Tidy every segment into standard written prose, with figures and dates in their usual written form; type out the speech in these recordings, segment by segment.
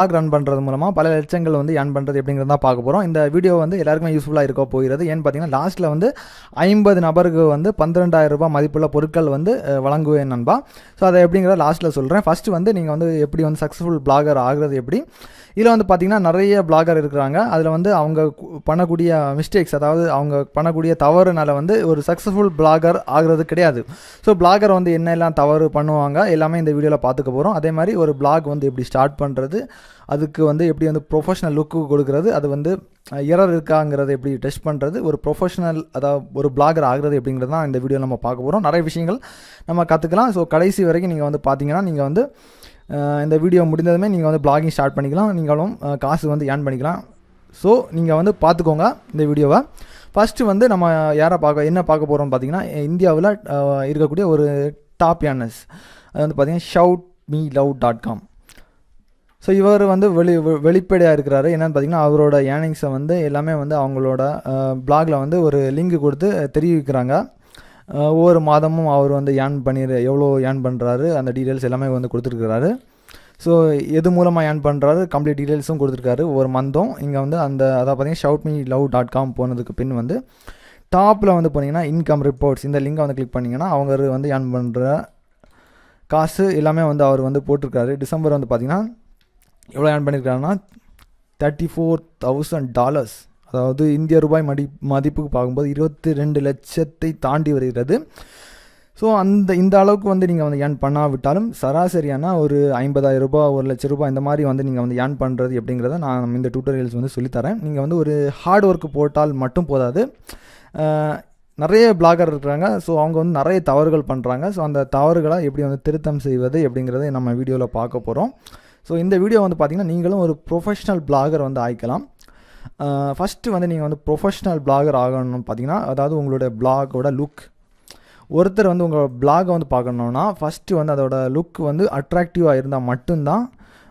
Black run பண்ணுறது மூலமாக பல லட்சங்கள் வந்து ஏர்ன் பண்ணுறது எப்படிங்கிறத தான் பார்க்க போகிறோம். இந்த வீடியோ வந்து எல்லாருக்குமே யூஸ்ஃபுல்லாக இருக்க போகிறது. ஏன்னு பார்த்தீங்கன்னா லாஸ்ட்டில் வந்து 50 நபருக்கு வந்து 12,000 ரூபாய் மதிப்புள்ள பொருட்கள் வந்து வழங்குவேன் நண்பா. ஸோ அதை எப்படிங்கிறத லாஸ்ட்டில் சொல்கிறேன். ஃபஸ்ட்டு வந்து நீங்கள் வந்து எப்படி வந்து சக்ஸஸ்ஃபுல் பிளாகர் ஆகிறது எப்படி. இதில் வந்து பார்த்திங்கன்னா நிறைய பிளாகர் இருக்கிறாங்க. அதில் வந்து அவங்க பண்ணக்கூடிய மிஸ்டேக்ஸ், அதாவது அவங்க பண்ணக்கூடிய தவறுனால வந்து ஒரு சக்ஸஸ்ஃபுல் பிளாகர் ஆகிறது கிடையாது. ஸோ பிளாகர் வந்து என்னெல்லாம் தவறு பண்ணுவாங்க எல்லாமே இந்த வீடியோவில் பார்த்துக்க போகிறோம். அதே மாதிரி ஒரு பிளாக் வந்து எப்படி ஸ்டார்ட் பண்ணுறது, அதுக்கு வந்து எப்படி வந்து ப்ரொஃபஷனல் லுக்கு கொடுக்குறது, அது வந்து எரர் இருக்காங்கிறத எப்படி டெஸ்ட் பண்ணுறது, ஒரு ப்ரொஃபஷனல் அதாவது ஒரு பிளாகர் ஆகிறது எப்படிங்கிறது தான் இந்த வீடியோவில் நம்ம பார்க்க போகிறோம். நிறைய விஷயங்கள் நம்ம கற்றுக்கலாம். ஸோ கடைசி வரைக்கும் நீங்கள் வந்து பார்த்தீங்கன்னா நீங்கள் வந்து இந்த வீடியோ முடிந்ததுமே நீங்கள் வந்து பிளாகிங் ஸ்டார்ட் பண்ணிக்கலாம். நீங்களும் காசு வந்து ஏர்ன் பண்ணிக்கலாம். ஸோ நீங்கள் வந்து பார்த்துக்கோங்க இந்த வீடியோவை. ஃபஸ்ட்டு வந்து நம்ம என்ன பார்க்க போகிறோம்னு பார்த்தீங்கன்னா இந்தியாவில் இருக்கக்கூடிய ஒரு டாப் ஏர்னர்ஸ், அது வந்து பார்த்தீங்கன்னா shoutmelove.com. ஸோ இவர் வந்து வெளிப்படையாக இருக்கிறாரு. என்னென்னு பார்த்தீங்கன்னா அவரோட ஏர்னிங்ஸை வந்து எல்லாமே வந்து அவங்களோட பிளாகில் வந்து ஒரு லிங்க் கொடுத்து தெரிவிக்கிறாங்க. ஒவ்வொரு மாதமும் அவர் வந்து எவ்வளோ ஏர்ன் பண்ணுறாரு அந்த டீட்டெயில்ஸ் எல்லாமே வந்து கொடுத்துருக்குறாரு. ஸோ எது மூலமாக ஏர்ன் பண்ணுறாரு கம்ப்ளீட் டீட்டெயில்ஸும் கொடுத்துருக்காரு ஒவ்வொரு மந்த்தும். இங்கே வந்து அதாவது பார்த்தீங்கன்னா shoutmelove.com போனதுக்கு பின் வந்து டாப்பில் வந்து போனீங்கன்னா இன்கம் ரிப்போர்ட்ஸ் இந்த லிங்கை வந்து கிளிக் பண்ணிங்கன்னா அவங்க வந்து ஏர்ன் பண்ணுற காசு எல்லாமே வந்து அவர் வந்து போட்டிருக்காரு. டிசம்பர் வந்து பார்த்திங்கன்னா எவ்வளோ ஏர்ன் பண்ணியிருக்காருன்னா $34,000, அதாவது இந்திய ரூபாய் மதிப்புக்கு பார்க்கும்போது 22 லட்சத்தை தாண்டி வருகிறது. ஸோ இந்த அளவுக்கு வந்து நீங்கள் வந்து ஏர்ன் பண்ணாவிட்டாலும் சராசரியான ஒரு 50,000 ரூபாய், 1,00,000 ரூபாய் இந்த மாதிரி வந்து நீங்கள் வந்து ஏர்ன் பண்ணுறது எப்படிங்கிறத நான் இந்த டியூட்டோரியல்ஸ் வந்து சொல்லித்தரேன். நீங்கள் வந்து ஒரு ஹார்ட் ஒர்க் போட்டால் மட்டும் போதாது. நிறைய பிளாகர் இருக்கிறாங்க. ஸோ அவங்க வந்து நிறைய தவறுகள் பண்ணுறாங்க. ஸோ அந்த தவறுகளை எப்படி வந்து திருத்தம் செய்வது எப்படிங்கிறத நம்ம வீடியோவில் பார்க்க போகிறோம். ஸோ இந்த வீடியோ வந்து பார்த்திங்கன்னா நீங்களும் ஒரு ப்ரொஃபஷ்னல் பிளாகர் வந்து ஆகிக்கலாம். ஃபஸ்ட்டு வந்து நீங்கள் வந்து ப்ரொஃபஷ்னல் பிளாகர் ஆகணும்னு பார்த்தீங்கன்னா அதாவது உங்களுடைய பிளாகோட லுக், ஒருத்தர் வந்து உங்கள் பிளாகை வந்து பார்க்கணுன்னா ஃபஸ்ட்டு வந்து அதோட லுக் வந்து அட்ராக்டிவாக இருந்தால் மட்டும்தான்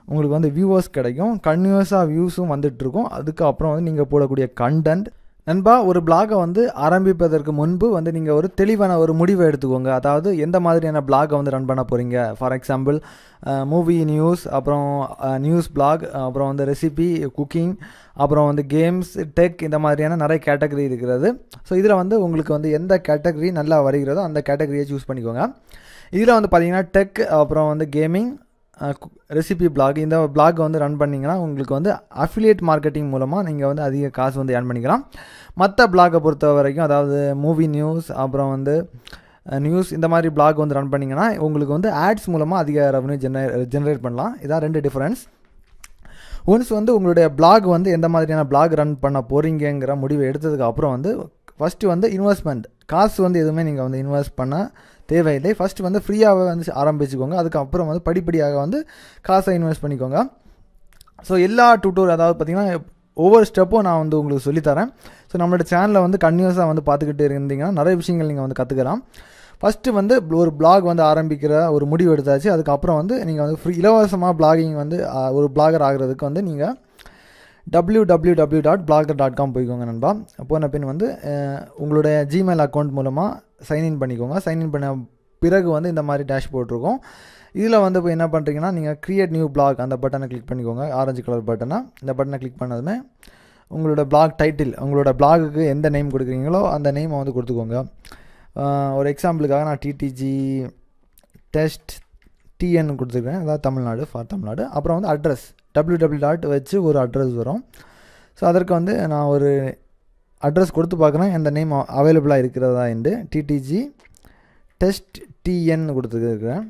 உங்களுக்கு வந்து வியூவர்ஸ் கிடைக்கும். கன்டினியூஸாக வியூஸும் வந்துட்டுருக்கும். அதுக்கப்புறம் வந்து நீங்கள் போடக்கூடிய கண்டென்ட் நண்பா. ஒரு பிளாகை வந்து ஆரம்பிப்பதற்கு முன்பு வந்து நீங்கள் ஒரு தெளிவான ஒரு முடிவை எடுத்துக்கோங்க. அதாவது எந்த மாதிரியான பிளாகை வந்து ரன் பண்ண போகிறீங்க. ஃபார் எக்ஸாம்பிள் மூவி நியூஸ், அப்புறம் நியூஸ் பிளாக், அப்புறம் வந்து ரெசிபி, குக்கிங், அப்புறம் வந்து கேம்ஸ், டெக், இந்த மாதிரியான நிறைய கேட்டகரி இருக்கிறது. ஸோ இதில் வந்து உங்களுக்கு வந்து எந்த கேட்டகரி நல்லா வருகிறதோ அந்த கேட்டகரியை சூஸ் பண்ணிக்கோங்க. இதில் வந்து பார்த்தீங்கன்னா டெக், அப்புறம் வந்து கேமிங், ரெசிபி பிளாக், இந்த பிளாக் வந்து ரன் பண்ணிங்கன்னா உங்களுக்கு வந்து அஃபிலியேட் மார்க்கெட்டிங் மூலமாக நீங்கள் வந்து அதிக காசு வந்து ஏர்ன் பண்ணிக்கலாம். மற்ற பிளாகை பொறுத்த வரைக்கும் அதாவது மூவி நியூஸ், அப்புறம் வந்து நியூஸ், இந்த மாதிரி பிளாக் வந்து ரன் பண்ணிங்கன்னா உங்களுக்கு வந்து ஆட்ஸ் மூலமாக அதிக ரெவன்யூ ஜென்ரேட் பண்ணலாம். இதான் 2 டிஃப்ரென்ஸ். ஒன்ஸ் வந்து உங்களுடைய பிளாக் வந்து எந்த மாதிரியான பிளாக் ரன் பண்ண போகிறீங்கிற முடிவை எடுத்ததுக்கு அப்புறம் வந்து ஃபஸ்ட்டு வந்து இன்வெஸ்ட்மெண்ட், காசு வந்து எதுவுமே நீங்கள் வந்து இன்வெஸ்ட் பண்ண தேவையில்லை. ஃபஸ்ட்டு வந்து ஃப்ரீயாகவே வந்து ஆரம்பிச்சுக்கோங்க. அதுக்கப்புறம் வந்து படிப்படியாக வந்து காசை இன்வெஸ்ட் பண்ணிக்கோங்க. ஸோ எல்லா அதாவது பார்த்திங்கன்னா ஒவ்வொரு ஸ்டெப்பும் நான் வந்து உங்களுக்கு சொல்லித்தரேன். ஸோ நம்மளோட சேனலை வந்து கன்டினியூஸாக வந்து பார்த்துக்கிட்டு இருந்தீங்கன்னா நிறைய விஷயங்கள் நீங்கள் வந்து கற்றுக்கலாம். ஃபஸ்ட்டு வந்து ஒரு பிளாக் வந்து ஆரம்பிக்கிற ஒரு முடிவு எடுத்தாச்சு. அதுக்கப்புறம் வந்து நீங்கள் வந்து இலவசமாக பிளாகிங் வந்து ஒரு பிளாகர் ஆகிறதுக்கு வந்து நீங்கள் www.blogger.com போய்க்கோங்க நண்பா. போன பின் வந்து உங்களுடைய ஜிமெயில் அக்கௌண்ட் மூலமாக சைன்இன் பண்ணிக்கோங்க. சைன்இன் பண்ண பிறகு வந்து இந்த மாதிரி டேஷ்போர்ட் இருக்கும். இதில் வந்து இப்போ என்ன பண்ணுறீங்கன்னா நீங்கள் கிரியேட் நியூ பிளாக் அந்த பட்டனை கிளிக் பண்ணிக்கோங்க. ஆரஞ்சு கலர் பட்டனை. இந்த பட்டனை கிளிக் பண்ணதுமே உங்களோட பிளாக் டைட்டில், உங்களோட பிளாகுக்கு எந்த நேம் கொடுக்குறீங்களோ அந்த நேமை வந்து கொடுத்துக்கோங்க. ஒரு எக்ஸாம்பிளுக்காக நான் டிடிஜி டெஸ்ட் டிஎன் கொடுத்துருக்கேன், அதாவது தமிழ்நாடு, ஃபார் தமிழ்நாடு. அப்புறம் வந்து அட்ரஸ் www. வச்சு ஒரு அட்ரஸ் வரும். ஸோ அதற்கு வந்து நான் ஒரு அட்ரஸ் கொடுத்து பார்க்குறேன் இந்த நேம் அவைலபிளாக இருக்கிறதா என்று. டிடிஜி டெஸ்ட் டிஎன் கொடுத்துருக்குறேன்.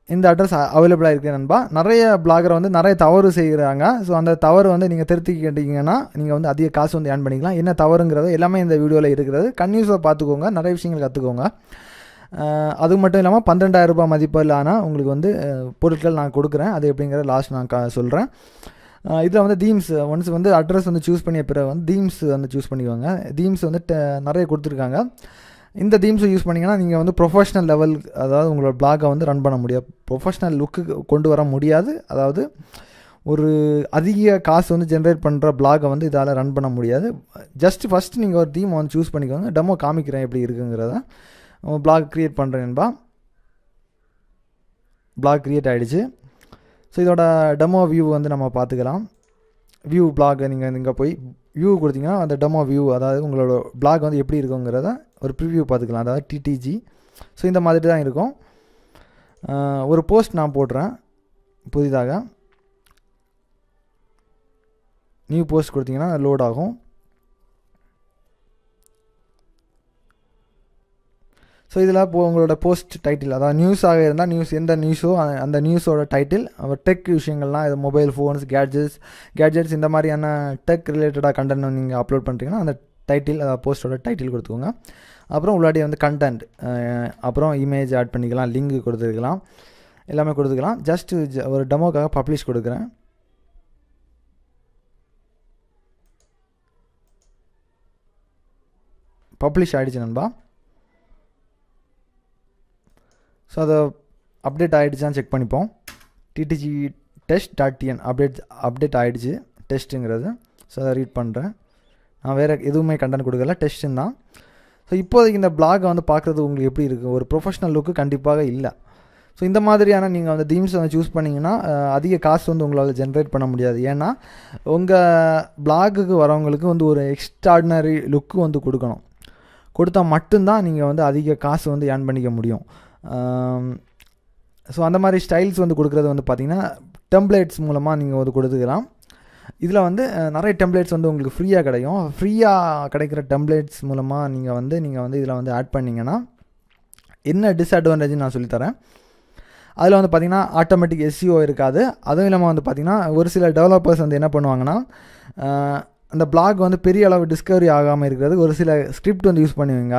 இந்த அட்ரஸ் அவைலபிளாக இருக்குது நண்பா. நிறைய பிளாகர் வந்து நிறைய தவறு செய்கிறாங்க. ஸோ அந்த தவறு வந்து நீங்கள் திருத்திக்கிட்டீங்கன்னா நீங்கள் வந்து அதிக காசு வந்து ஏர்ன் பண்ணிக்கலாம். என்ன தவறுங்கிறது எல்லாமே இந்த வீடியோவில் இருக்கிறது. கன்யூஸாக பார்த்துக்கோங்க, நிறைய விஷயங்கள் கற்றுக்கோங்க. அது மட்டும் இல்லாமல் 12,000 ரூபாய் மதிப்பிலான உங்களுக்கு வந்து பொருட்கள் நான் கொடுக்குறேன். அது எப்படிங்கிற லாஸ்ட் நான் சொல்கிறேன். இதில் வந்து தீம்ஸ் ஒன்ஸ் வந்து அட்ரஸ் வந்து சூஸ் பண்ணிய பிறகு வந்து தீம்ஸ் வந்து சூஸ் பண்ணிக்கோங்க. தீம்ஸ் வந்து நிறைய கொடுத்துருக்காங்க. இந்த தீம்ஸை யூஸ் பண்ணிங்கன்னா நீங்கள் வந்து ப்ரொஃபஷ்னல் லெவல், அதாவது உங்களோட பிளாகை வந்து ரன் பண்ண முடியாது. ப்ரொஃபஷ்னல் லுக்கு கொண்டு வர முடியாது. அதாவது ஒரு அதிக காசு வந்து ஜென்ரேட் பண்ணுற பிளாகை வந்து இதால் ரன் பண்ண முடியாது. ஜஸ்ட்டு ஃபஸ்ட்டு நீங்கள் ஒரு தீம் வந்து சூஸ் பண்ணிக்கோங்க. டெமோ காமிக்கிறேன் எப்படி இருக்குங்கிறத. பிளாக் க்ரியேட் பண்ணுறேன்பா. பிளாக் க்ரியேட் ஆகிடுச்சு. ஸோ இதோட டெமோ வியூ வந்து நம்ம பார்த்துக்கலாம். வியூ பிளாக் நீங்கள் இங்கே போய் வியூ கொடுத்தீங்கன்னா அந்த டெமோ வியூ, அதாவது உங்களோட பிளாக் வந்து எப்படி இருக்குங்கிறத ஒரு ப்ரிவ்யூ பார்த்துக்கலாம். அதாவது டிடிஜி. ஸோ இந்த மாதிரி தான் இருக்கும். ஒரு போஸ்ட் நான் போடுறேன் புதிதாக. நியூ போஸ்ட் கொடுத்தீங்கன்னா லோட் ஆகும். ஸோ இதில் இப்போ உங்களோட போஸ்ட் டைட்டில், அதாவது நியூஸாக இருந்தால் நியூஸ், எந்த நியூஸோ அந்த நியூஸோட டைட்டில், டெக் விஷயங்கள்லாம், இது மொபைல் ஃபோன்ஸ், கேட்ஜெட்ஸ் இந்த மாதிரியான டெக் ரிலேட்டடாக கண்டென்ட் நீங்கள் அப்லோட் பண்ணுறீங்கன்னா அந்த டைட்டில், அதாவது போஸ்ட்டோட டைட்டில் கொடுத்துக்கோங்க. அப்புறம் உள்ளாடி வந்து கண்டென்ட், அப்புறம் இமேஜ் ஆட் பண்ணிக்கலாம், லிங்க் கொடுத்துருக்கலாம், எல்லாமே கொடுத்துக்கலாம். ஜஸ்ட் ஒரு டெமோக்காக பப்ளிஷ் கொடுக்குறேன். பப்ளிஷ் ஆகிடுச்சு நண்பா. ஸோ அதை அப்டேட் ஆகிடுச்சான்னு செக் பண்ணிப்போம். டிடிஜி test.tn அப்டேட் ஆகிடுச்சு டெஸ்ட்டுங்கிறது. ஸோ அதை ரீட் பண்ணுறேன். நான் வேறு எதுவுமே கண்டென்ட் கொடுக்கல, டெஸ்ட்டுன்னு தான். ஸோ இப்போதைக்கு இந்த பிளாகை வந்து பார்க்குறது உங்களுக்கு எப்படி இருக்குது? ஒரு ப்ரொஃபஷ்னல் லுக்கு கண்டிப்பாக இல்லை. ஸோ இந்த மாதிரியான நீங்கள் வந்து தீம்ஸ் வந்து சூஸ் பண்ணிங்கன்னா அதிக காசு வந்து உங்களால் ஜென்ரேட் பண்ண முடியாது. ஏன்னா உங்கள் பிளாகுக்கு வரவங்களுக்கு வந்து ஒரு எக்ஸ்ட்ராடினரி லுக்கு வந்து கொடுத்தா மட்டும்தான் நீங்கள் வந்து அதிக காசு வந்து ஏர்ன் பண்ணிக்க முடியும். ஸோ அந்த மாதிரி ஸ்டைல்ஸ் வந்து கொடுக்குறது வந்து பார்த்திங்கன்னா டெம்ப்ளேட்ஸ் மூலமாக நீங்கள் வந்து கொடுத்துக்கலாம். இதில் வந்து நிறைய டெம்ப்ளேட்ஸ் வந்து உங்களுக்கு ஃப்ரீயாக கிடைக்கும். ஃப்ரீயாக கிடைக்கிற டெம்ப்ளேட்ஸ் மூலமாக நீங்கள் வந்து இதில் வந்து ஆட் பண்ணிங்கன்னா என்ன டிஸ்அட்வான்டேஜ்னு நான் சொல்லித்தரேன். அதில் வந்து பார்த்திங்கன்னா ஆட்டோமேட்டிக் SEO இருக்காது. அதுவும் இல்லாமல் வந்து பார்த்திங்கன்னா ஒரு சில டெவலப்பர்ஸ் வந்து என்ன பண்ணுவாங்கன்னா அந்த பிளாக் வந்து பெரிய அளவு டிஸ்கவரி ஆகாமல் இருக்கிறது ஒரு சில ஸ்கிரிப்ட் வந்து யூஸ் பண்ணுவீங்க.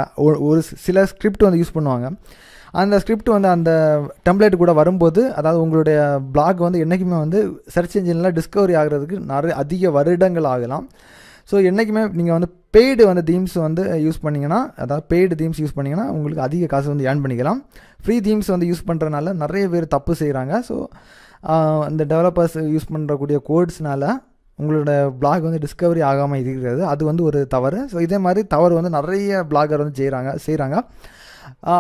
ஒரு சில ஸ்கிரிப்ட் வந்து யூஸ் பண்ணுவாங்க. அந்த ஸ்கிரிப்ட் வந்து அந்த டெம்ப்ளேட் கூட வரும்போது, அதாவது உங்களுடைய பிளாக் வந்து என்றைக்குமே வந்து சர்ச் இன்ஜினில் டிஸ்கவரி ஆகிறதுக்கு அதிக வருடங்கள் ஆகலாம். ஸோ என்றைக்குமே நீங்கள் வந்து பெய்டு வந்து தீம்ஸ் வந்து யூஸ் பண்ணிங்கன்னா, அதாவது பெய்டு தீம்ஸ் யூஸ் பண்ணிங்கன்னா உங்களுக்கு அதிக காசு வந்து ஏர்ன் பண்ணிக்கலாம். ஃப்ரீ தீம்ஸ் வந்து யூஸ் பண்ணுறதுனால நிறைய பேர் தப்பு செய்கிறாங்க. ஸோ இந்த டெவலப்பர்ஸ் யூஸ் பண்ணுறக்கூடிய கோட்ஸ்னால உங்களோட பிளாக் வந்து டிஸ்கவரி ஆகாமல் இருக்கிறது, அது வந்து ஒரு தவறு. ஸோ இதே மாதிரி தவறு வந்து நிறைய பிளாகர் வந்து செய்கிறாங்க.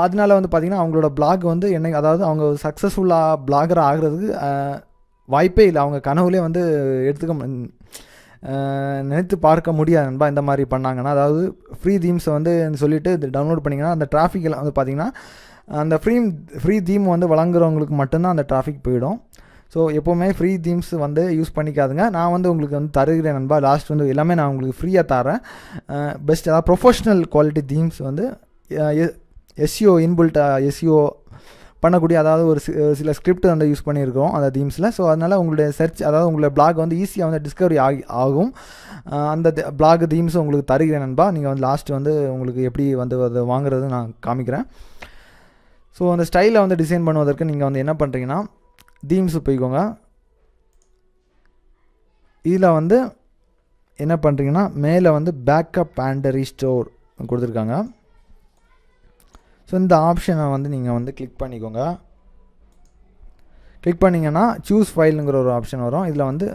அதனால வந்து பார்த்திங்கன்னா அவங்களோட பிளாக் வந்து அதாவது அவங்க சக்ஸஸ்ஃபுல்லாக பிளாகர் ஆகிறதுக்கு வாய்ப்பே இல்லை. அவங்க கனவுலேயே வந்து நினைத்து பார்க்க முடியாது நண்பா இந்த மாதிரி பண்ணாங்கன்னா. அதாவது ஃப்ரீ தீம்ஸை வந்து சொல்லிவிட்டு இது டவுன்லோட் பண்ணிங்கன்னா அந்த டிராஃபிக்கில் வந்து பார்த்திங்கன்னா அந்த ஃப்ரீ தீம் வந்து வழங்குறவங்களுக்கு மட்டும்தான் அந்த டிராஃபிக் போயிடும். ஸோ எப்போவுமே ஃப்ரீ தீம்ஸ் வந்து யூஸ் பண்ணிக்காதுங்க. நான் வந்து உங்களுக்கு வந்து தருகிறேன் நண்பா. லாஸ்ட் வந்து எல்லாமே நான் உங்களுக்கு ஃப்ரீயாக தரேன். பெஸ்ட், அதாவது ப்ரொஃபஷ்னல் குவாலிட்டி தீம்ஸ் வந்து SEO இன்பில்ட்டாக SEO பண்ணக்கூடிய, அதாவது ஒரு சில ஸ்கிரிப்ட் வந்து யூஸ் பண்ணியிருக்கோம் அந்த தீம்ஸில். ஸோ அதனால் உங்களுடைய சர்ச், அதாவது உங்களுடைய பிளாக் வந்து ஈஸியாக வந்து டிஸ்கவரி ஆகும். அந்த பிளாக் தீம்ஸ் உங்களுக்கு தருகிறேன் நண்பா. நீங்கள் வந்து லாஸ்ட் வந்து உங்களுக்கு எப்படி வந்து அதை வாங்குறது நான் காமிக்கிறேன். ஸோ அந்த ஸ்டைலை வந்து டிசைன் பண்ணுவதற்கு நீங்கள் வந்து என்ன பண்ணுறீங்கன்னா, தீம்ஸு போய்க்கோங்க. இதில் வந்து என்ன பண்ணுறீங்கன்னா, மேலே வந்து பேக்கப் அண்ட் ரீஸ்டோர் கொடுத்துருக்காங்க. ஸோ இந்த ஆப்ஷனை வந்து நீங்கள் வந்து கிளிக் பண்ணிக்கோங்க. கிளிக் பண்ணிங்கன்னா சூஸ் ஃபைலுங்கிற ஒரு ஆப்ஷன் வரும். இதில் வந்து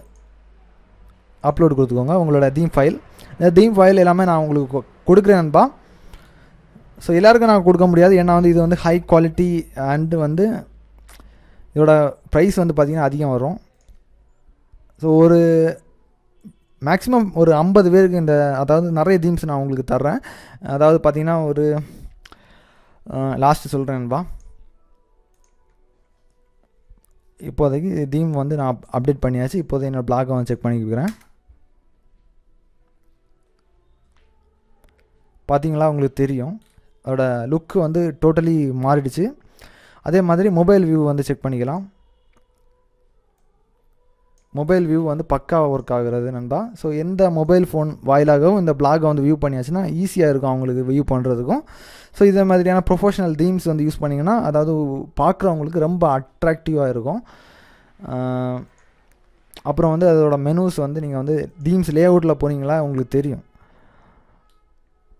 அப்லோட் கொடுத்துக்கோங்க உங்களோட தீம் ஃபைல். இந்த தீம் ஃபைல் எல்லாமே நான் உங்களுக்கு கொடுக்குறேன்பா. ஸோ எல்லாருக்கும் நான் கொடுக்க முடியாது, ஏன்னா வந்து இது வந்து ஹை குவாலிட்டி அண்டு வந்து இதோட ப்ரைஸ் வந்து பார்த்திங்கன்னா அதிகம் வரும். ஸோ ஒரு மேக்ஸிமம் ஒரு 50 பேருக்கு அதாவது நிறைய தீம்ஸ் நான் உங்களுக்கு தர்றேன். அதாவது பார்த்திங்கன்னா ஒரு லாஸ்ட்டு சொல்கிறேன்பா. இப்போதைக்கு தீம் வந்து நான் அப்டேட் பண்ணியாச்சு. இப்போதைக்கு என்னோடய பிளாகை வந்து செக் பண்ணிக்கிறேன். பார்த்தீங்களா, உங்களுக்கு தெரியும் அதோட லுக்கு வந்து டோட்டலி மாறிடுச்சு. அதே மாதிரி மொபைல் வியூ வந்து செக் பண்ணிக்கலாம். மொபைல் வியூ வந்து பக்காவாக ஒர்க் ஆகுறது நண்பா. ஸோ எந்த மொபைல் ஃபோன் வாயிலாகவும் இந்த பிளாகை வந்து வியூ பண்ணியாச்சுன்னா ஈஸியாக இருக்கும் அவங்களுக்கு வியூ பண்ணுறதுக்கும். ஸோ இதே மாதிரியான ப்ரொஃபஷனல் தீம்ஸ் வந்து யூஸ் பண்ணிங்கன்னா, அதாவது பார்க்குறவங்களுக்கு ரொம்ப அட்ராக்டிவாக இருக்கும். அப்புறம் வந்து அதோட மெனூஸ் வந்து நீங்கள் வந்து தீம்ஸ் லே அவுட்டில் போனீங்களா உங்களுக்கு தெரியும்,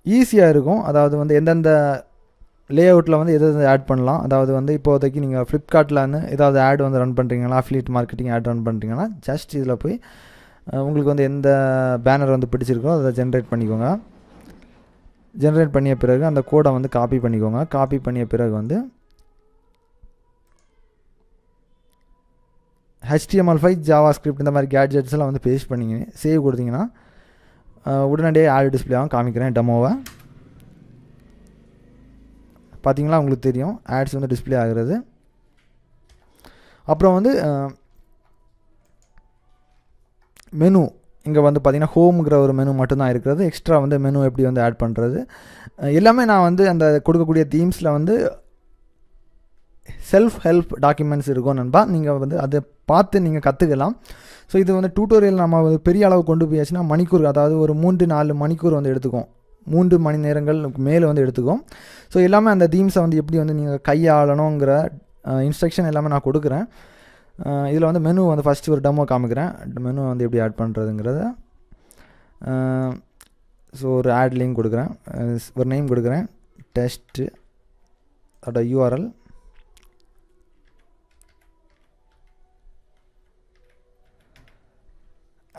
ஈஸியாக இருக்கும். அதாவது வந்து எந்தெந்த லே அவுட்டில் வந்து எது ஆட் பண்ணலாம். அதாவது வந்து இப்போதைக்கு நீங்கள் ஃப்ளிப்கார்ட்லன்னு ஏதாவது ஆட் வந்து ரன் பண்ணுறீங்களா, அஃபிலியேட் மார்க்கெட்டிங் ஆட் ரன் பண்ணுறீங்கன்னா ஜஸ்ட் இதில் போய் உங்களுக்கு வந்து எந்த பேனர் வந்து பிடிச்சிருக்கோ அதை ஜென்ரேட் பண்ணிக்கோங்க. ஜென்ரேட் பண்ணிய பிறகு அந்த கோடை வந்து காப்பி பண்ணிக்கோங்க. காப்பி பண்ணிய பிறகு வந்து HTML5 JavaScript இந்த மாதிரி கேட்ஜெட்ஸ் எல்லாம் வந்து பேஸ்ட் பண்ணிங்க சேவ் கொடுத்தீங்கன்னா உடனடியே ஆட் டிஸ்பிளே ஆகும். காமிக்கிறேன் டெமோவை. பார்த்தீங்களா, உங்களுக்கு தெரியும் ஆட்ஸ் வந்து டிஸ்பிளே ஆகிறது. அப்புறம் வந்து மெனு இங்கே வந்து பார்த்திங்கன்னா ஹோம்ங்கிற ஒரு மெனு மட்டும்தான் இருக்கிறது. எக்ஸ்ட்ரா வந்து மெனு எப்படி வந்து ஆட் பண்ணுறது எல்லாமே நான் வந்து அந்த கொடுக்கக்கூடிய தீம்ஸில் வந்து செல்ஃப் ஹெல்ப் டாக்குமெண்ட்ஸ் இருக்கும் நண்பா. நீங்கள் வந்து அதை பார்த்து நீங்கள் கற்றுக்கலாம். ஸோ இது வந்து டியூட்டோரியல் நம்ம வந்து பெரிய அளவு கொண்டு போயாச்சுன்னா மணிக்கூர், அதாவது ஒரு 3-4 மணிக்கூர் வந்து எடுத்துக்கும். 3 மணி நேரங்கள் மேலே வந்து எடுத்துக்கும். ஸோ எல்லாமே அந்த தீம்ஸை வந்து எப்படி வந்து நீங்கள் கையாளணுங்கிற இன்ஸ்ட்ரக்ஷன் எல்லாமே நான் கொடுக்குறேன். இதில் வந்து மெனு வந்து ஃபஸ்ட்டு ஒரு டெமோ காமிக்கிறேன். மெனு வந்து எப்படி ஆட் பண்ணுறதுங்கிறத. ஸோ ஒரு ஆட் லிங்க் கொடுக்குறேன், ஒரு நேம் கொடுக்குறேன், டெஸ்ட்டு அதோட யூஆர்எல்,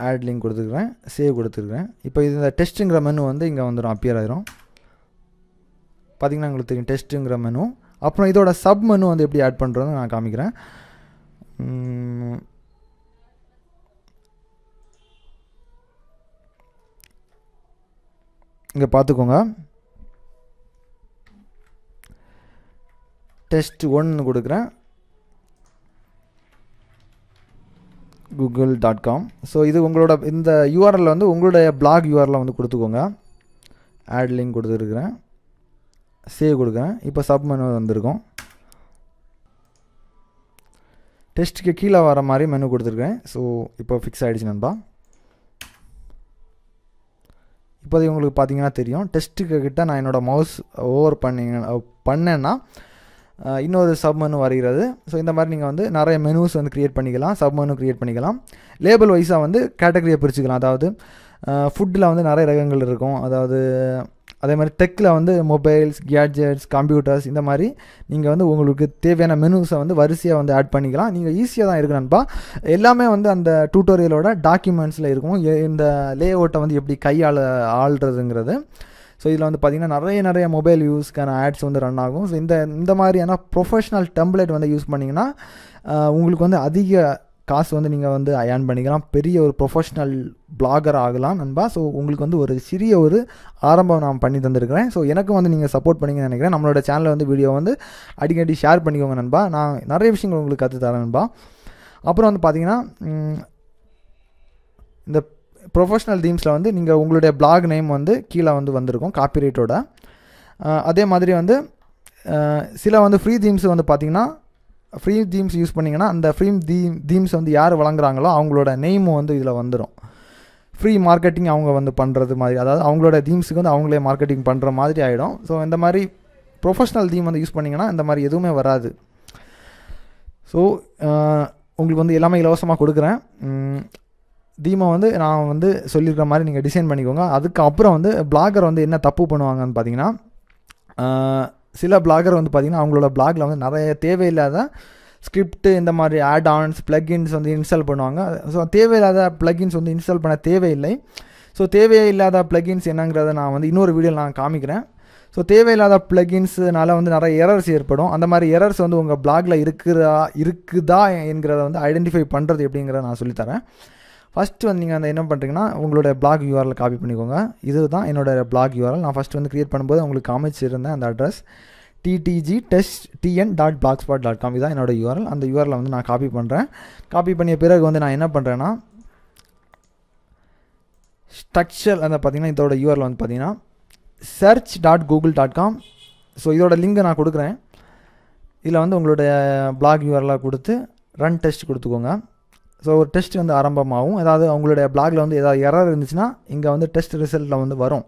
ஆட் லிங்க் கொடுத்துருக்குறேன், சேவ் கொடுத்துருக்குறேன். இப்போ இந்த டெஸ்ட்டுங்கிற மெனு வந்து இங்கே வந்துடும், அப்பியர் ஆயிரும். பார்த்திங்கன்னா உங்களுக்கு தெரியும் டெஸ்ட்டுங்கிற மெனு. அப்புறம் இதோட சப் மெனு வந்து எப்படி ஆட் பண்ணுறதுன்னு நான் காமிக்கிறேன். இங்கே பார்த்துக்கோங்க, டெஸ்ட் 1 கொடுக்குறேன், google.com. ஸோ இது உங்களோட இந்த யூஆர்எல் வந்து உங்களுடைய பிளாக் யூஆர்எல் வந்து கொடுத்துக்கோங்க. ஆட் லிங்க் கொடுத்துருக்குறேன், சேவ் கொடுக்குறேன். இப்போ சப் மெனு வந்திருக்கும். டெஸ்ட்டுக்கு கீழே வர மாதிரி மெனு கொடுத்துருக்கேன். ஸோ இப்போ ஃபிக்ஸ் ஆகிடுச்சு நண்பா. இப்போதைக்கு உங்களுக்கு பார்த்தீங்கன்னா தெரியும், டெஸ்ட்டுக்கு கிட்ட நான் என்னோடய மவுஸ் ஓவர் பண்ணேன்னா இன்னொரு சப் மெனு வருகிறது. ஸோ இந்த மாதிரி நீங்கள் வந்து நிறைய மெனுஸ் வந்து க்ரியேட் பண்ணிக்கலாம், சப் மெனு க்ரியேட் பண்ணிக்கலாம். லேபிள் வைஸாக வந்து கேட்டகரியை பிரிச்சுக்கலாம். அதாவது ஃபுட்டில் வந்து நிறைய ரகங்கள் இருக்கும். அதாவது அதே மாதிரி டெக்கில் வந்து மொபைல்ஸ், கேட்ஜெட்ஸ், கம்ப்யூட்டர்ஸ் இந்த மாதிரி நீங்கள் வந்து உங்களுக்கு தேவையான மெனுஸை வந்து வரிசையாக வந்து ஆட் பண்ணிக்கலாம். நீங்கள் ஈஸியாக தான் இருக்கு நண்பா. எல்லாமே வந்து அந்த டியூட்டோரியலோட டாக்குமெண்ட்ஸில் இருக்கும், இந்த லே அவுட்டை வந்து எப்படி ஆள்றதுங்கிறது. ஸோ இதில் வந்து பார்த்திங்கன்னா நிறைய மொபைல் யூஸ்க்கான ஆட்ஸ் வந்து ரன் ஆகும். ஸோ இந்த மாதிரியான ப்ரொஃபஷ்னல் டெம்ப்ளேட் வந்து யூஸ் பண்ணிங்கன்னா உங்களுக்கு வந்து அதிக காசு வந்து நீங்கள் வந்து ஏர்ன் பண்ணிக்கலாம். பெரிய ஒரு ப்ரொஃபஷ்னல் பிளாகர் ஆகலாம் நண்பா. ஸோ உங்களுக்கு வந்து ஒரு சிறிய ஒரு ஆரம்பம் நான் பண்ணி தந்திருக்கிறேன். ஸோ எனக்கும் வந்து நீங்கள் சப்போர்ட் பண்ணிங்கன்னு நினைக்கிறேன். நம்மளோட சேனலில் வந்து வீடியோ வந்து அடிக்கடி ஷேர் பண்ணிக்கோங்க நண்பா. நான் நிறைய விஷயங்கள் உங்களுக்கு கற்றுத்தரேன் நண்பா. அப்புறம் வந்து பார்த்திங்கன்னா இந்த ப்ரொஃபஷ்னல் தீம்ஸில் வந்து நீங்கள் உங்களுடைய பிளாக் நேம் வந்து கீழே வந்து வந்திருக்கும் காப்பிரைட்டோட. அதே மாதிரி வந்து சில வந்து ஃப்ரீ தீம்ஸ் வந்து பார்த்திங்கன்னா ஃப்ரீ தீம்ஸ் யூஸ் பண்ணிங்கன்னா அந்த ஃப்ரீ தீம்ஸ் வந்து யார் வழங்குறாங்களோ அவங்களோட நேமும் வந்து இதில் வந்துடும். ஃப்ரீ மார்க்கெட்டிங் அவங்க வந்து பண்ணுறது மாதிரி, அதாவது அவங்களோட தீம்ஸுக்கு வந்து அவங்களே மார்க்கெட்டிங் பண்ணுற மாதிரி ஆகிடும். ஸோ இந்த மாதிரி ப்ரொஃபஷ்னல் தீம் வந்து யூஸ் பண்ணிங்கன்னா இந்த மாதிரி எதுவுமே வராது. ஸோ உங்களுக்கு வந்து எல்லாமே இலவசமாக கொடுக்குறேன். தீமை வந்து நான் வந்து சொல்லியிருக்கிற மாதிரி நீங்கள் டிசைன் பண்ணிக்கோங்க. அதுக்கப்புறம் வந்து பிளாகர் வந்து என்ன தப்பு பண்ணுவாங்கன்னு பார்த்தீங்கன்னா, சில பிளாகர் வந்து பார்த்திங்கன்னா அவங்களோட பிளாகில் வந்து நிறைய தேவையில்லாத ஸ்கிரிப்ட் இந்த மாதிரி ஆட் ஆன்ஸ் ப்ளகின்ஸ் வந்து இன்ஸ்டால் பண்ணுவாங்க. ஸோ தேவையில்லாத ப்ளகின்ஸ் வந்து இன்ஸ்டால் பண்ண தேவையில்லை. ஸோ தேவையில்லாத ப்ளகின்ஸ் என்னங்கிறத நான் வந்து இன்னொரு வீடியோவில் நான் காமிக்கிறேன். ஸோ தேவையில்லாத ப்ளகின்ஸ்னால வந்து நிறைய எரர்ஸ் ஏற்படும். அந்த மாதிரி எரர்ஸ் வந்து உங்கள் பிளாகில் இருக்குதா என்கிறத வந்து ஐடென்டிஃபை பண்ணுறது எப்படிங்கிறத நான் சொல்லித்தரேன். ஃபஸ்ட்டு வந்து நீங்கள் அந்த என்ன பண்ணுறீங்கன்னா உங்களோட பிளாக் யூஆர்எல் காப்பி பண்ணிக்கோங்க. இது தான் என்னோடய பிளாக் யூஆர்எல். நான் ஃபஸ்ட்டு வந்து க்ரியேட் பண்ணும்போது உங்களுக்கு காமிச்சிருந்தேன் அந்த அட்ரஸ் ttgtestn.blogspot.com. இதுதான் என்னோடய யூஆர்எல். அந்த யூஆர்எல் வந்து நான் காப்பி பண்ணுறேன். காப்பி பண்ணிய பிறகு வந்து நான் என்ன பண்ணுறேன்னா ஸ்ட்ரக்சர் அந்த பார்த்திங்கன்னா இதோட யூஆர்எல் வந்து பார்த்திங்கன்னா search.google.com. ஸோ இதோட லிங்கை நான் கொடுக்குறேன். இதில் வந்து உங்களுடைய பிளாக் யூஆர்எலாக கொடுத்து ரன் டெஸ்ட் கொடுத்துக்கோங்க. ஸோ ஒரு டெஸ்ட் வந்து ஆரம்பமாகும். அதாவது அவங்களுடைய பிளாகில் வந்து ஏதாவது எரர் இருந்துச்சுன்னா இங்கே வந்து டெஸ்ட் ரிசல்ட்டில் வந்து வரும்.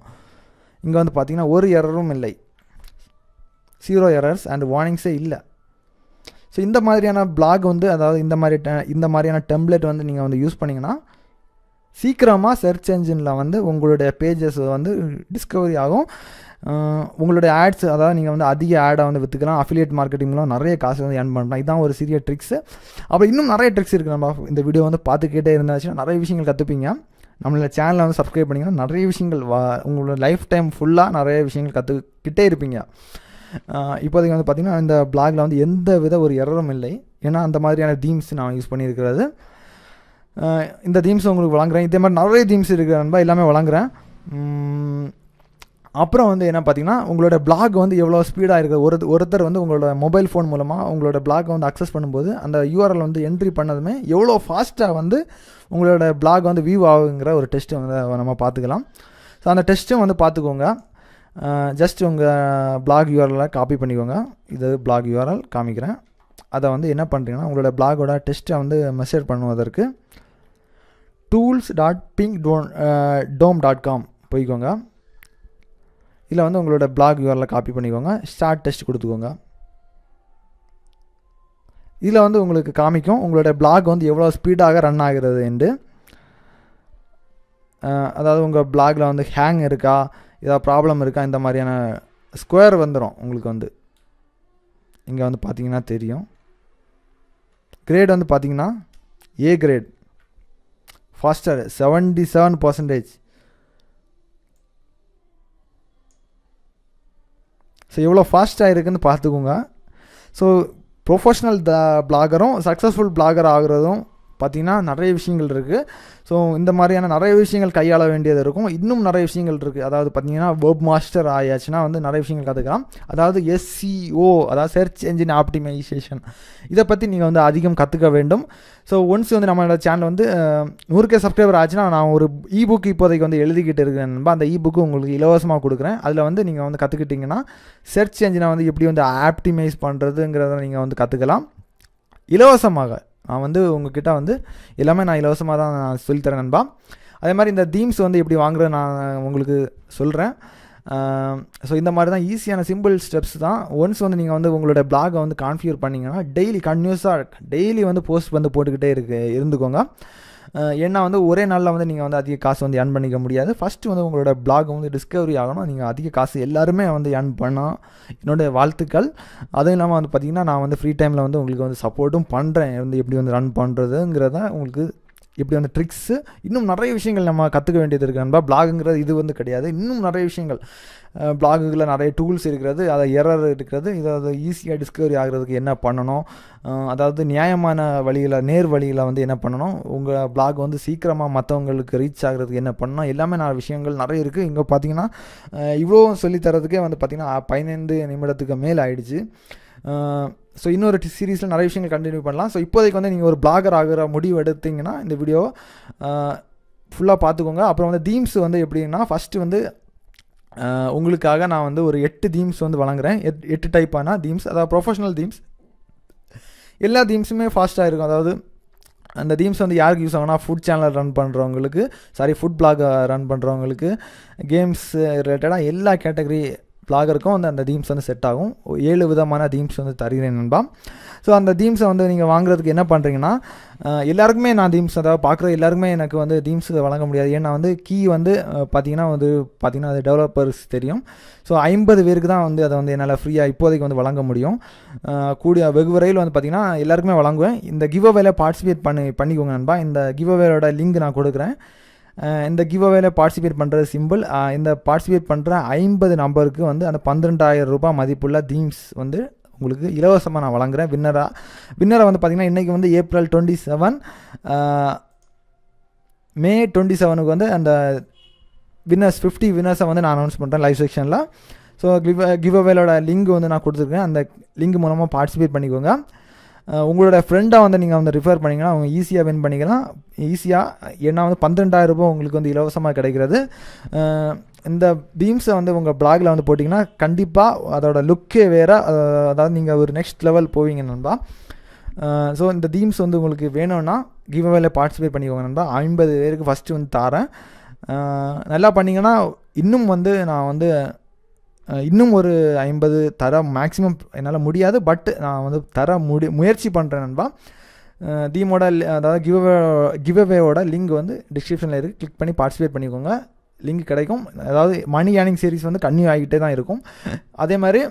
இங்கே வந்து பார்த்திங்கன்னா ஒரு எரரும் இல்லை, 0 எரர்ஸ் அண்ட் வார்னிங்ஸே இல்லை. ஸோ இந்த மாதிரியான பிளாக் வந்து அதாவது இந்த மாதிரியான டெம்ப்ளேட் வந்து நீங்கள் வந்து யூஸ் பண்ணிங்கன்னா சீக்கிரமாக சர்ச் என்ஜினில் வந்து உங்களுடைய பேஜஸ் வந்து டிஸ்கவரி ஆகும். உங்களுடைய ஆட்ஸ், அதாவது நீங்கள் வந்து அதிக ஆடை வந்து விற்றுக்கலாம். அஃபிலியேட் மார்க்கெட்டிங்லாம் நிறைய காசு வந்து ஏர்ன் பண்ணலாம். இதுதான் ஒரு சிறிய ட்ரிக்ஸு. அப்புறம் இன்னும் நிறைய ட்ரிக்ஸ் இருக்குது. நம்ம இந்த வீடியோ வந்து பார்த்துக்கிட்டே இருந்தாச்சுன்னா நிறைய விஷயங்கள் கற்றுப்பீங்க. நம்மளோட சேனலை வந்து சப்ஸ்கிரைப் பண்ணிங்கன்னா நிறைய விஷயங்கள் உங்களோட லைஃப் டைம் ஃபுல்லாக நிறைய விஷயங்கள் கற்றுக்கிட்டே இருப்பீங்க. இப்போதைக்கு வந்து பார்த்திங்கன்னா இந்த பிளாகில் வந்து எந்த வித ஒரு எரரும் இல்லை. ஏன்னா அந்த மாதிரியான தீம்ஸ் நான் யூஸ் பண்ணியிருக்கிறது. இந்த தீம்ஸ் உங்களுக்கு வழங்குறேன். இதே மாதிரி நிறைய தீம்ஸ் இருக்குது நண்பா, எல்லாமே வழங்குறேன். அப்புறம் வந்து என்ன பார்த்தீங்கன்னா, உங்களோட பிளாக் வந்து எவ்வளோ ஸ்பீடாக இருக்குது, ஒருத்தர் வந்து உங்களோட மொபைல் ஃபோன் மூலமாக உங்களோட பிளாக் வந்து அக்சஸ் பண்ணும்போது அந்த யூஆர்எல் வந்து என்ட்ரி பண்ணதுமே எவ்வளோ ஃபாஸ்ட்டாக வந்து உங்களோட பிளாக் வந்து வியூ ஆகுங்கிற ஒரு டெஸ்ட்டு வந்து நம்ம பார்த்துக்கலாம். ஸோ அந்த டெஸ்ட்டும் வந்து பார்த்துக்கோங்க. ஜஸ்ட் உங்கள் பிளாக் யூஆர்எலை காப்பி பண்ணிக்கோங்க. இது பிளாக் யூஆர்எல் காமிக்கிறேன். அதை வந்து என்ன பண்ணுறீங்கன்னா, உங்களோட பிளாகோட டெஸ்ட்டை வந்து மெசேஜ் பண்ணுவதற்கு tools.pingdome.com போய்க்கோங்க. இதில் வந்து உங்களோட பிளாக் யூஆர்எலை காப்பி பண்ணிக்கோங்க. ஸ்டார்ட் டெஸ்ட் கொடுத்துக்கோங்க. இதில் வந்து உங்களுக்கு காமிக்கும் உங்களோட பிளாக் வந்து எவ்வளோ ஸ்பீடாக ரன் ஆகிறது என்று. அதாவது உங்கள் பிளாகில் வந்து ஹேங் இருக்கா, ஏதாவது ப்ராப்ளம் இருக்கா, இந்த மாதிரியான ஸ்கொயர் வந்துடும் உங்களுக்கு. வந்து இங்கே வந்து பார்த்தீங்கன்னா தெரியும். கிரேட் வந்து பார்த்தீங்கன்னா ஏ கிரேட், ஃபாஸ்டர் 77%. ஸோ எவ்வளோ ஃபாஸ்ட்டாக இருக்குதுன்னு பார்த்துக்கோங்க. ஸோ ப்ரொஃபஷ்னல் பிளாகரும் சக்ஸஸ்ஃபுல் பிளாகர் ஆகிறதும் பார்த்திங்கன்னா நிறைய விஷயங்கள் இருக்குது. ஸோ இந்த மாதிரியான நிறைய விஷயங்கள் கையாள வேண்டியது இருக்கும். இன்னும் நிறைய விஷயங்கள் இருக்குது. அதாவது பார்த்திங்கன்னா வெப் மாஸ்டர் ஆயாச்சுன்னா வந்து நிறைய விஷயங்கள் கற்றுக்கலாம். அதாவது SEO, அதாவது சர்ச் என்ஜின் ஆப்டிமைசேஷன், இதை பற்றி நீங்கள் வந்து அதிகம் கற்றுக்க வேண்டும். ஸோ ஒன்ஸ் வந்து நம்மளோட சேனல் வந்து 100K சப்ஸ்கிரைபர் ஆச்சுன்னா நான் ஒரு இபுக் இப்போதைக்கு வந்து எழுதிக்கிட்டு இருக்கேன். அந்த இபுக்கு உங்களுக்கு இலவசமாக கொடுக்குறேன். அதில் வந்து நீங்கள் வந்து கற்றுக்கிட்டிங்கன்னா சர்ச் என்ஜினை வந்து எப்படி வந்து ஆப்டிமைஸ் பண்ணுறதுங்கிறத நீங்கள் வந்து கற்றுக்கலாம் இலவசமாக. நான் வந்து உங்ககிட்ட வந்து எல்லாமே நான் இலவசமாக தான் நான் சொல்லித்தரேன் நண்பா. அதே மாதிரி இந்த தீம்ஸ் வந்து எப்படி வாங்குறது நான் உங்களுக்கு சொல்கிறேன். ஸோ இந்த மாதிரி தான் ஈஸியான சிம்பிள் ஸ்டெப்ஸ் தான். ஒன்ஸ் வந்து நீங்கள் வந்து உங்களோட பிளாகை வந்து கான்ஃபிகர் பண்ணிங்கன்னா டெய்லி வந்து போஸ்ட் வந்து போட்டுக்கிட்டே இருந்துக்கோங்க. ஏன்னா வந்து ஒரே நாளில் வந்து நீங்கள் வந்து அதிக காசு வந்து ஏர்ன் பண்ணிக்க முடியாது. ஃபஸ்ட்டு வந்து உங்களோட பிளாக் வந்து டிஸ்கவரி ஆகணும். நீங்கள் அதிக காசு எல்லாருமே வந்து ஏர்ன் பண்ணோம். என்னோடய வாழ்த்துக்கள். அதுவும் இல்லாமல் வந்து பார்த்திங்கன்னா நான் வந்து ஃப்ரீ டைமில் வந்து உங்களுக்கு வந்து சப்போர்ட்டும் பண்ணுறேன். வந்து எப்படி வந்து ரன் பண்ணுறதுங்கிறத உங்களுக்கு எப்படி வந்து ட்ரிக்ஸு, இன்னும் நிறைய விஷயங்கள் நம்ம கற்றுக்க வேண்டியது இருக்குது நண்பா. பிளாகுங்கிறது இது வந்து கிடையாது. இன்னும் நிறைய விஷயங்கள் பிளாகுகளில் நிறைய டூல்ஸ் இருக்கிறது, அதை எரர் இருக்கிறது. இதை ஈஸியாக டிஸ்கவரி ஆகிறதுக்கு என்ன பண்ணணும், அதாவது நியாயமான வழியில் நேர் வழியில் வந்து என்ன பண்ணணும், உங்கள் பிளாக் வந்து சீக்கிரமாக மற்றவங்களுக்கு ரீச் ஆகிறதுக்கு என்ன பண்ணணும், எல்லாமே விஷயங்கள் நிறைய இருக்குது. இங்கே பார்த்தீங்கன்னா இவ்வளோ சொல்லித்தரதுக்கே வந்து பார்த்திங்கன்னா 15 நிமிடத்துக்கு மேலே ஆயிடுச்சு. ஸோ இன்னொரு சீரீஸில் நிறைய விஷயங்கள் கண்டினியூ பண்ணலாம். ஸோ இப்போதைக்கு வந்து நீங்கள் ஒரு பிளாகர் ஆகிற முடிவு எடுத்திங்கன்னா இந்த வீடியோ ஃபுல்லாக பார்த்துக்கோங்க. அப்புறம் வந்து தீம்ஸ் வந்து எப்படின்னா, ஃபஸ்ட்டு வந்து உங்களுக்காக நான் வந்து ஒரு 8 தீம்ஸ் வந்து வழங்குறேன். 8 டைப்பான தீம்ஸ், அதாவது ப்ரொஃபஷனல் தீம்ஸ். எல்லா தீம்ஸுமே ஃபாஸ்ட்டாக இருக்கும். அதாவது அந்த தீம்ஸ் வந்து யாருக்கு யூஸ் ஆகும்னா, ஃபுட் சேனல் ரன் பண்ணுறவங்களுக்கு, ஃபுட் பிளாக் ரன் பண்ணுறவங்களுக்கு, கேம்ஸ் ரிலேட்டடாக எல்லா கேட்டகரி பிளாகருக்கும் வந்து அந்த தீம்ஸ் வந்து செட் ஆகும். 7 விதமான தீம்ஸ் வந்து தருகிறேன் நண்பா. ஸோ அந்த தீம்ஸை வந்து நீங்கள் வாங்குறதுக்கு என்ன பண்ணுறீங்கன்னா, எல்லாருக்குமே நான் தீம்ஸ், அதாவது பார்க்குற எல்லாருக்குமே எனக்கு வந்து தீம்ஸ் வழங்க முடியாது. ஏன்னா வந்து கீ வந்து பார்த்திங்கன்னா அது டெவலப்பர்ஸ் தெரியும். ஸோ 50 பேருக்கு தான் வந்து அதை வந்து என்னால் ஃப்ரீயாக இப்போதைக்கு வந்து வழங்க முடியும். வெகு விரைவில் வந்து பார்த்திங்கன்னா எல்லாருக்குமே வழங்குவேன். இந்த கிவ் அவேல பார்ட்டிசிபேட் பண்ணிக்கோங்க நண்பா. இந்த கிவ் அவேலோட லிங்க் நான் கொடுக்குறேன். இந்த கிவ் அவேல பார்ட்டிசிபேட் பண்ணுறது சிம்பிள். இந்த பார்ட்டிசிபேட் பண்ணுற 50 நம்பருக்கு வந்து அந்த 12,000 ரூபாய் மதிப்புள்ள தீம்ஸ் வந்து உங்களுக்கு இலவசமாக நான் வழங்குகிறேன். வின்னரை வந்து பார்த்திங்கன்னா இன்றைக்கி வந்து ஏப்ரல் 27, மே 27க்கு வந்து அந்த 50 வின்னர்ஸை வந்து நான் அனௌன்ஸ் பண்ணுறேன் லைவ் செக்ஷனில். ஸோ கிவ் அவேலோட லிங்க் வந்து நான் கொடுத்துருக்கேன். அந்த லிங்க் மூலமாக பார்ட்டிசிபேட் பண்ணிக்கோங்க. உங்களோட ஃப்ரெண்டாக வந்து நீங்கள் வந்து ரிஃபர் பண்ணிங்கன்னா அவங்க ஈஸியாக வின் பண்ணிக்கலாம். ஏன்னா வந்து 12,000 ரூபாய் உங்களுக்கு வந்து இலவசமாக கிடைக்கிறது. இந்த தீம்ஸை வந்து உங்கள் பிளாகில் வந்து போட்டிங்கன்னா கண்டிப்பாக அதோட லுக்கே வேறு. அதாவது நீங்கள் ஒரு நெக்ஸ்ட் லெவல் போவீங்க நண்பா. ஸோ இந்த தீம்ஸ் வந்து உங்களுக்கு வேணும்னா கிவ் அவேல பார்ட்டிசிபேட் பண்ணிக்கோங்க நண்பா. 50 பேருக்கு ஃபஸ்ட்டு வந்து தாரேன். நல்லா பண்ணிங்கன்னா இன்னும் வந்து நான் வந்து இன்னும் ஒரு 50 தர மேக்ஸிமம் என்னால் முடியாது. பட் நான் வந்து முயற்சி பண்ணுறேன் நண்பா. தீமோட அதாவது கிவ் அவேவோட லிங்க் வந்து டிஸ்கிரிப்ஷனில் இருக்குது. கிளிக் பண்ணி பார்ட்டிசிபேட் பண்ணிக்கோங்க. லிங்க் கிடைக்கும். அதாவது மணி ஏர்னிங் சீரிஸ் வந்து கன்டினியூ ஆகிட்டே தான் இருக்கும். அதே மாதிரி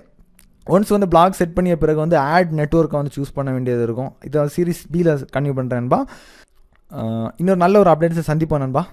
ஒன்ஸ் வந்து பிளாக் செட் பண்ணிய பிறகு வந்து ஆட் நெட்வொர்க்கை வந்து சூஸ் பண்ண வேண்டியது இருக்கும். இதை சீரிஸ் பியில் கன்டினியூ பண்ணுறேன் நண்பா. இன்னொரு நல்ல ஒரு அப்டேட்ஸை சந்திப்போம் நண்பா.